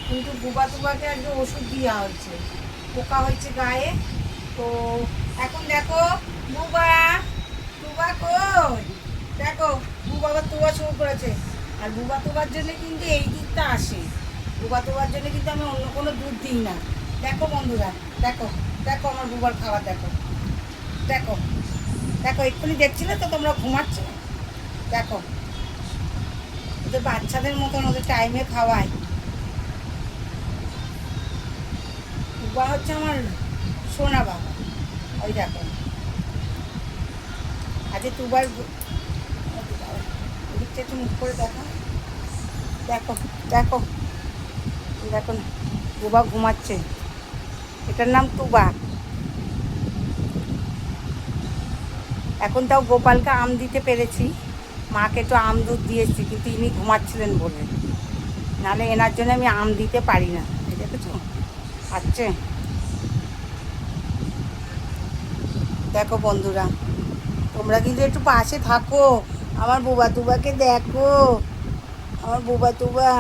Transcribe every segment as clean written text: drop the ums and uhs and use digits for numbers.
কিন্তু বুবা টুবাকে আজকে ওষুধ দেওয়া হচ্ছে, পোকা হয়েছে গায়ে। তো এখন দেখো বুবা, টুবা কই, দেখো বুবা আবার তোবা শুরু করেছে। আর বুবা তোবার জন্য কিন্তু এই দুধটা আসে, বুবা তোবার জন্য কিন্তু আমি অন্য কোনো দুধ দিই না। দেখো বন্ধুরা, দেখো দেখো আমার বুবার খাবার দেখো, দেখো দেখো এক্ষুনি দেখছিলে তো তোমরা ঘুমাচ্ছে। দেখো ওদের বাচ্চাদের মতন ওদের টাইমে খাওয়াই। বুবা হচ্ছে আমার সোনা বাবা। ওই দেখো আজকে দুবার এদিকটা একটু মুখ করে দেখো, দেখো দেখো দেখো না বুবা ঘুমাচ্ছে। এটার নাম টুবা। এখন তাও গোপালকে আম দিতে পেরেছি, মাকে তো আম দুধ দিয়েছি, কিন্তু ইনি ঘুমাচ্ছিলেন বলে, নাহলে এনার জন্য আমি আম দিতে পারি না। এই দেখেছো আচ্ছা। দেখো বন্ধুরা, তোমরা কিন্তু একটু পাশে থাকো, আমার বুবা টুবাকে দেখো, আমার বুবা টুবা।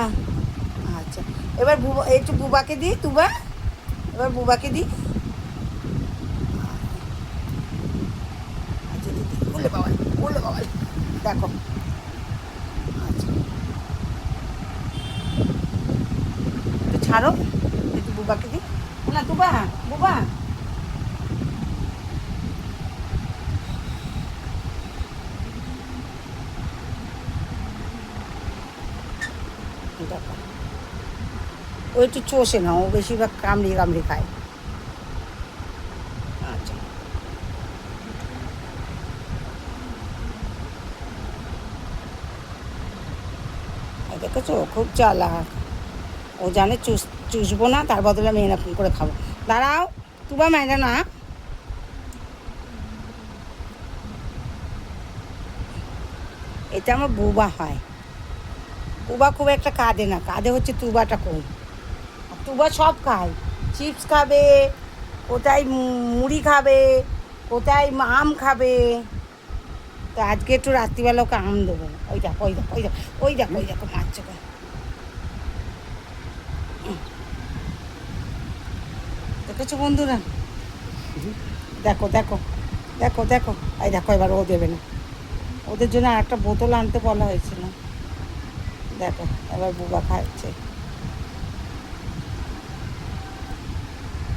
আচ্ছা এবার বুবা একটু বুবাকে দিই, টুবা এবার বুবাকে দিই। আচ্ছা দিদি বলে বাবা, বলে বাবা, দেখো আচ্ছা একটু ছাড়ো, একটু বুবাকে দিই না, টুবা বুবা। দেখো ও একটু চষে না, ও বেশিরভাগ কামড়িয়ে কামড়িয়ে খায়। আচ্ছা দেখেছো খুব চালাক, ও জানে চুষবো না, তার বদলে আমি এরকম করে খাবো। দাঁড়াও তুবা মেরে না, এটা আমার বুবা হয়। বুবা খুব একটা কাঁদে না, কাঁদে হচ্ছে তুবাটা কম। আর তুবা সব খায়, চিপস খাবে, কোথায় মুড়ি খাবে, কোথায় আম খাবে। তো আজকে একটু রাত্রিবেলা ওকে আম দেবো। ওই দেখো ওই দেখো ওই দেখো ওই দেখো ওই দেখো মারছে। দেখেছো বন্ধুরা, দেখো দেখো দেখো দেখো এই দেখো এবার ও দেবে না, ওদের জন্য আর একটা বোতল আনতে বলা হয়েছিল। দেখো এবার বুবা খাচ্ছে।